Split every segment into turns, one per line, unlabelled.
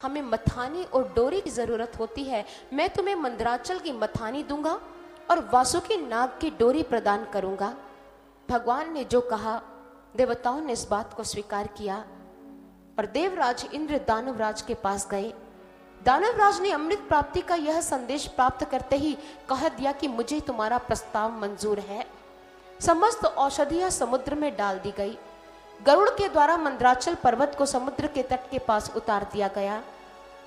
हमें मथानी और डोरी की जरूरत होती है। मैं तुम्हें मंदराचल की मथानी दूंगा और वासुकी नाग की डोरी प्रदान करूंगा। भगवान ने जो कहा, देवताओं ने इस बात को स्वीकार किया और देवराज इंद्र दानवराज के पास गए। दानवराज ने अमृत प्राप्ति का यह संदेश प्राप्त करते ही कह दिया कि मुझे तुम्हारा प्रस्ताव मंजूर है। समस्त औषधियां समुद्र में डाल दी गई। गरुड़ के द्वारा मंदराचल पर्वत को समुद्र के तट के पास उतार दिया गया।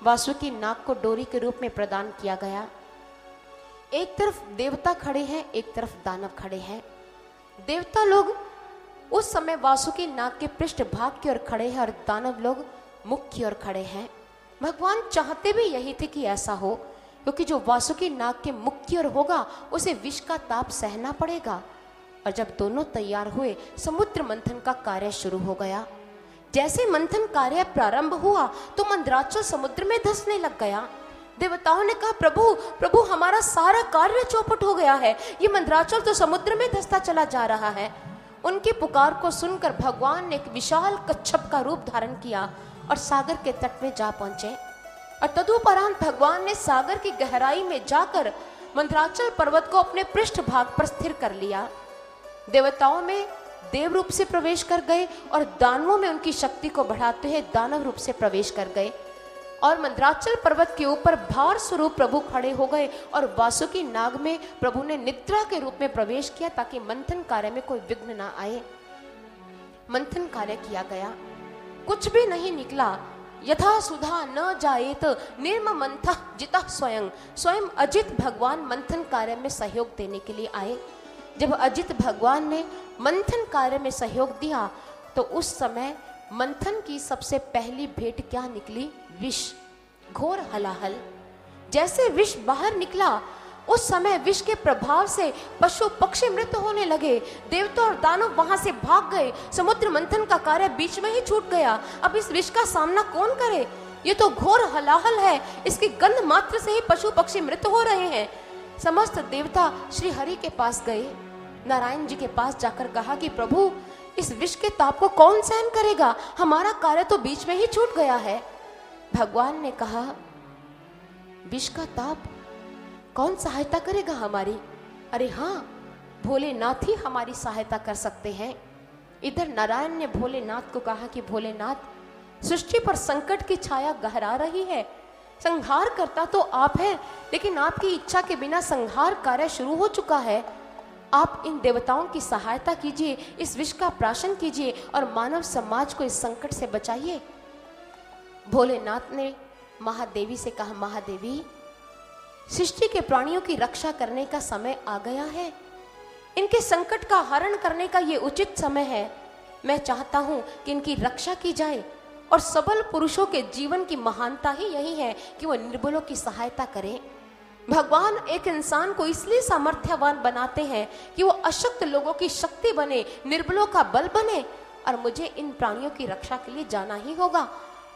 वासुकी नाग को डोरी के रूप में प्रदान किया गया। एक तरफ देवता खड़े हैं, एक तरफ दानव खड़े हैं। देवता लोग उस समय वासुकी नाग के पृष्ठ भाग की ओर खड़े हैं और दानव लोग मुख की ओर खड़े हैं। भगवान चाहते भी यही थे कि ऐसा हो, क्योंकि जो वासुकी नाग के मुख की ओर होगा उसे विष का ताप सहना पड़ेगा। और जब दोनों तैयार हुए, समुद्र मंथन का कार्य शुरू हो गया। जैसे मंथन कार्य प्रारंभ हुआ तो मंदराचल समुद्र में धंसने लग गया। देवताओं ने कहा, प्रभु प्रभु, हमारा सारा कार्य चौपट हो गया है। ये मंदराचल तो समुद्र में धंसता चला जा रहा है। उनकी पुकार को सुनकर भगवान ने एक विशाल कच्छप का रूप धारण किया और सागर के तट में जा पहुंचे। और तदुपरांत भगवान ने सागर की गहराई में जाकर मंदराचल पर्वत को अपने पृष्ठ भाग पर स्थिर कर लिया। देवताओं में देव रूप से प्रवेश कर गए और दानवों में उनकी शक्ति को बढ़ाते हुए दानव रूप से प्रवेश कर गए। और मंदराचल पर्वत के ऊपर भार स्वरूप प्रभु खड़े हो गए और वासुकी नाग में प्रभु ने निद्रा के रूप में प्रवेश किया ताकि मंथन कार्य में कोई विघ्न ना आए। मंथन कार्य किया गया, कुछ भी नहीं निकला। यथा सुधा न जाएत निर्म मंथ जितः स्वयं। स्वयं अजित भगवान मंथन कार्य में सहयोग देने के लिए आए। जब अजित भगवान ने मंथन कार्य में सहयोग दिया तो उस समय मंथन की सबसे पहली भेंट क्या निकली? विष, घोर हलाहल। जैसे विष बाहर निकला उस समय विष के प्रभाव से पशु पक्षी मृत होने लगे। देवता और दानव वहां से भाग गए। समुद्र मंथन का कार्य बीच में ही छूट गया। अब इस विष का सामना कौन करे? ये तो घोर हलाहल है। इसकी गंध मात्र से ही पशु पक्षी मृत हो रहे हैं। समस्त देवता श्री हरि के पास गए। नारायण जी के पास जाकर कहा कि प्रभु, इस विष के ताप को कौन सहन करेगा? हमारा कार्य तो बीच में ही छूट गया है। भगवान ने कहा, विष का ताप कौन सहायता करेगा हमारी? अरे हाँ, भोलेनाथ ही हमारी सहायता कर सकते हैं। इधर नारायण ने भोलेनाथ को कहा कि भोलेनाथ, सृष्टि पर संकट की छाया गहरा रही है। संहार करता तो आप हैं, लेकिन आपकी इच्छा के बिना संहार कार्य शुरू हो चुका है। आप इन देवताओं की सहायता कीजिए, इस विष का प्राशन कीजिए और मानव समाज को इस संकट से बचाइए। भोलेनाथ ने महादेवी से कहा, महादेवी, सृष्टि के प्राणियों की रक्षा करने का समय आ गया है। इनके संकट का हरण करने का ये उचित समय है। मैं चाहता हूं कि इनकी रक्षा की जाए। और सबल पुरुषों के जीवन की महानता ही यही है कि वो निर्बलों की सहायता करें। भगवान एक इंसान को इसलिए सामर्थ्यवान बनाते हैं कि वो अशक्त लोगों की शक्ति बने, निर्बलों का बल बने। और मुझे इन प्राणियों की रक्षा के लिए जाना ही होगा।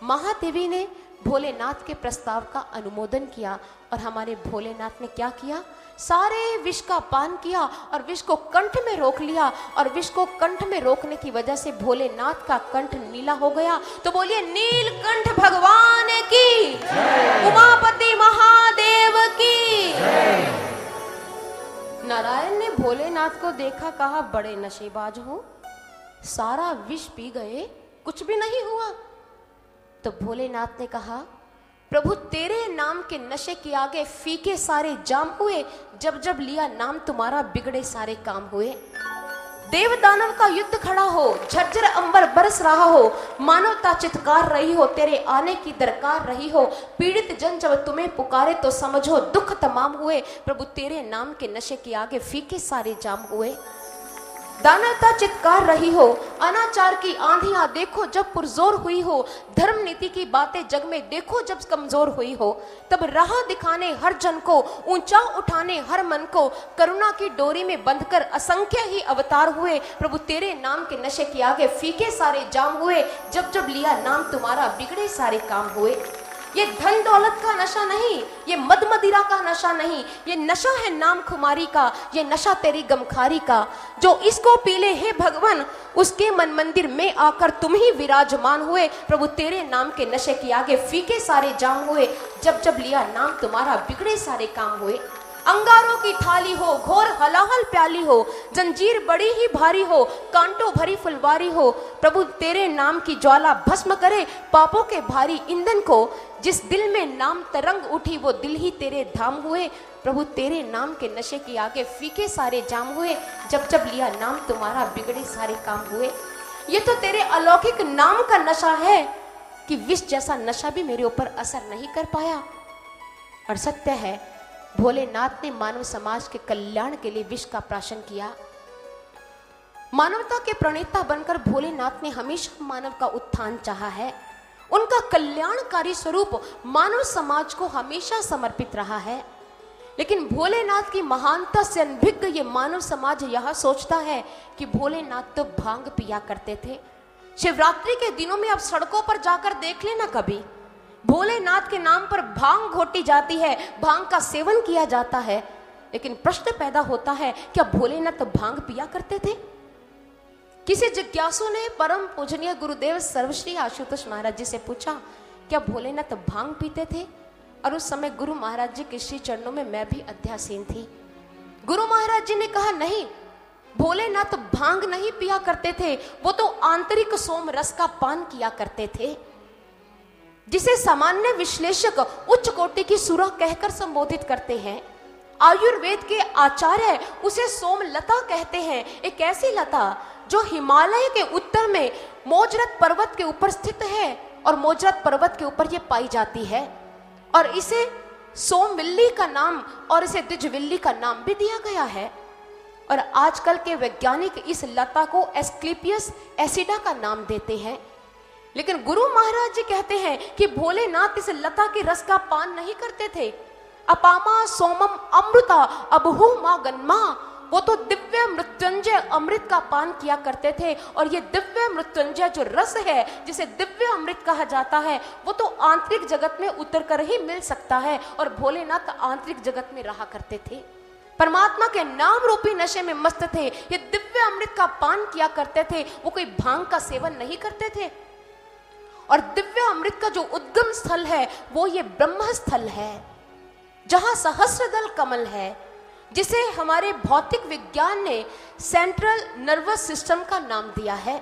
महादेवी ने भोलेनाथ के प्रस्ताव का अनुमोदन किया और हमारे भोलेनाथ ने क्या किया? सारे विष का पान किया और विष को कंठ में रोक लिया। और विष को कंठ में रोकने की वजह से भोलेनाथ का कंठ नीला हो गया। तो बोलिए, नीलकंठ भगवान की, उमापति महादेव की। नारायण ने भोलेनाथ को देखा, कहा, बड़े नशेबाज हो, सारा विष पी गए, कुछ भी नहीं हुआ। तो भोलेनाथ ने कहा, प्रभु, तेरे नाम के नशे के आगे फीके सारे जाम हुए। जब जब लिया नाम तुम्हारा, बिगड़े सारे काम हुए। देव दानव का युद्ध खड़ा हो, झरझर अंबर बरस रहा हो, मानवता चित्कार रही हो, तेरे आने की दरकार रही हो। पीड़ित जन जब तुम्हें पुकारे तो समझो दुख तमाम हुए। प्रभु, तेरे नाम के नशे के आगे फीके सारे जाम हुए। दानवता चित्कार रही हो, अनाचार की आंधियां देखो जब पुरजोर हुई हो, धर्म नीति की बातें जग में देखो जब कमजोर हुई हो। तब राह दिखाने हर जन को, ऊंचा उठाने हर मन को, करुणा की डोरी में बंधकर असंख्य ही अवतार हुए। प्रभु, तेरे नाम के नशे के आगे फीके सारे जाम हुए। जब जब लिया नाम तुम्हारा, बिगड़े सारे काम हुए। ये धन दौलत का नशा नहीं, ये मद मदिरा का नशा नहीं, ये नशा है नाम खुमारी का, ये नशा तेरी गमखारी का। जो इसको पी ले हे भगवान, उसके मन मंदिर में आकर तुम ही विराजमान हुए। प्रभु तेरे नाम के नशे के आगे फीके सारे जाम हुए, जब जब लिया नाम तुम्हारा बिगड़े सारे काम हुए। अंगारों की थाली हो, घोर हलाहल प्याली हो, जंजीर बड़ी ही भारी हो, कांटों भरी फुलवारी हो। प्रभु तेरे नाम की ज्वाला भस्म करे पापों के भारी ईंधन को। जिस दिल में नाम तरंग उठी वो दिल ही तेरे धाम हुए। प्रभु तेरे नाम के नशे के आगे फीके सारे जाम हुए, जब जब लिया नाम तुम्हारा बिगड़े सारे काम हुए। ये तो तेरे अलौकिक नाम का नशा है कि विष जैसा नशा भी मेरे ऊपर असर नहीं कर पाया। और सत्य है, भोलेनाथ ने मानव समाज के कल्याण के लिए विष का प्राशन किया। मानवता के प्रणेता बनकर भोलेनाथ ने हमेशा मानव का उत्थान चाहा है। उनका कल्याणकारी स्वरूप मानव समाज को हमेशा समर्पित रहा है। लेकिन भोलेनाथ की महानता से अनभिज्ञ ये मानव समाज यह सोचता है कि भोलेनाथ तो भांग पिया करते थे। शिवरात्रि के दिनों में आप सड़कों पर जाकर देख लेना, कभी भोलेनाथ के नाम पर भांग घोटी जाती है, भांग का सेवन किया जाता है। लेकिन प्रश्न पैदा होता है, क्या भोलेनाथ भांग पिया करते थे? किसी जिज्ञासु ने परम पूजनीय गुरुदेव सर्वश्री आशुतोष महाराज जी से पूछा, क्या भोलेनाथ भांग पीते थे? और उस समय गुरु महाराज जी के श्री चरणों में मैं भी अध्यासीन थी। गुरु महाराज जी ने कहा, नहीं, भोलेनाथ भांग नहीं पिया करते थे, वो तो आंतरिक सोम रस का पान किया करते थे, जिसे सामान्य विश्लेषक उच्च कोटि की सुरह कहकर संबोधित करते हैं। आयुर्वेद के आचार्य उसे सोमलता कहते हैं। एक ऐसी लता जो हिमालय के उत्तर में मोजरत पर्वत के ऊपर स्थित है और मोजरत पर्वत के ऊपर ये पाई जाती है, और इसे सोमविल्ली का नाम और इसे द्विजविल्ली का नाम भी दिया गया है। और आजकल के वैज्ञानिक इस लता को एस्क्लेपियस एसिडा का नाम देते हैं। लेकिन गुरु महाराज जी कहते हैं कि भोलेनाथ इस लता के रस का पान नहीं करते थे। अपामा सोमम अमृता अबहु मां गन्मा, वो तो दिव्य मृत्युंजय अमृत का पान किया करते थे। और ये दिव्य मृत्युंजय जो रस है, जिसे दिव्य अमृत कहा जाता है, वो तो आंतरिक जगत में उतर कर ही मिल सकता है। और भोलेनाथ आंतरिक जगत में रहा करते थे, परमात्मा के नाम रूपी नशे में मस्त थे। ये दिव्य अमृत का पान किया करते थे, वो कोई भांग का सेवन नहीं करते थे। और दिव्य अमृत का जो उद्गम स्थल है वो ये ब्रह्म स्थल है, जहां सहस्रदल कमल है, जिसे हमारे भौतिक विज्ञान ने सेंट्रल नर्वस सिस्टम का नाम दिया है।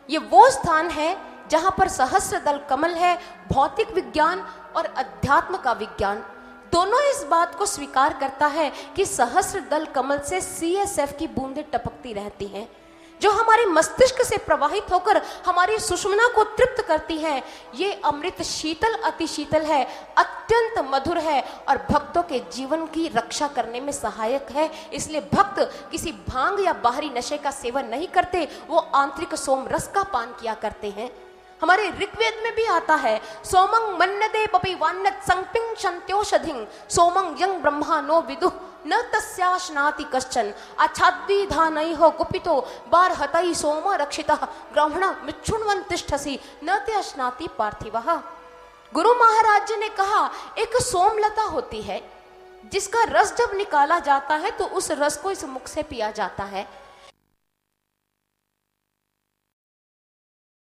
ये वो स्थान है जहां पर सहस्रदल कमल है। भौतिक विज्ञान और अध्यात्म का विज्ञान दोनों इस बात को स्वीकार करता है कि सहस्रदल कमल से CSF की बूंदें टपकती रहती हैं, जो हमारे मस्तिष्क से प्रवाहित होकर हमारी सुषुम्ना को तृप्त करती हैं। ये अमृत शीतल अति शीतल है, अत्यंत मधुर है और भक्तों के जीवन की रक्षा करने में सहायक है। इसलिए भक्त किसी भांग या बाहरी नशे का सेवन नहीं करते, वो आंतरिक सोम रस का पान किया करते हैं। हमारे ऋग्वेद में भी आता है, सोमंग मन्नदे पपि वान्नत संपिंग शंत्योषधिं सोमंग यंग ब्रह्मा नो विदुः न तस्याश्नाति कश्चन आच्छाद्विधानैः हो कुपितो बारहतै सोम रक्षितः ब्राह्मण मिच्छुण्वन् तिष्ठसि न ते अश्नाति पार्थिवः। गुरु महाराज जी ने कहा, एक सोमलता होती है जिसका रस जब निकाला जाता है तो उस रस को इस मुख से पिया जाता है।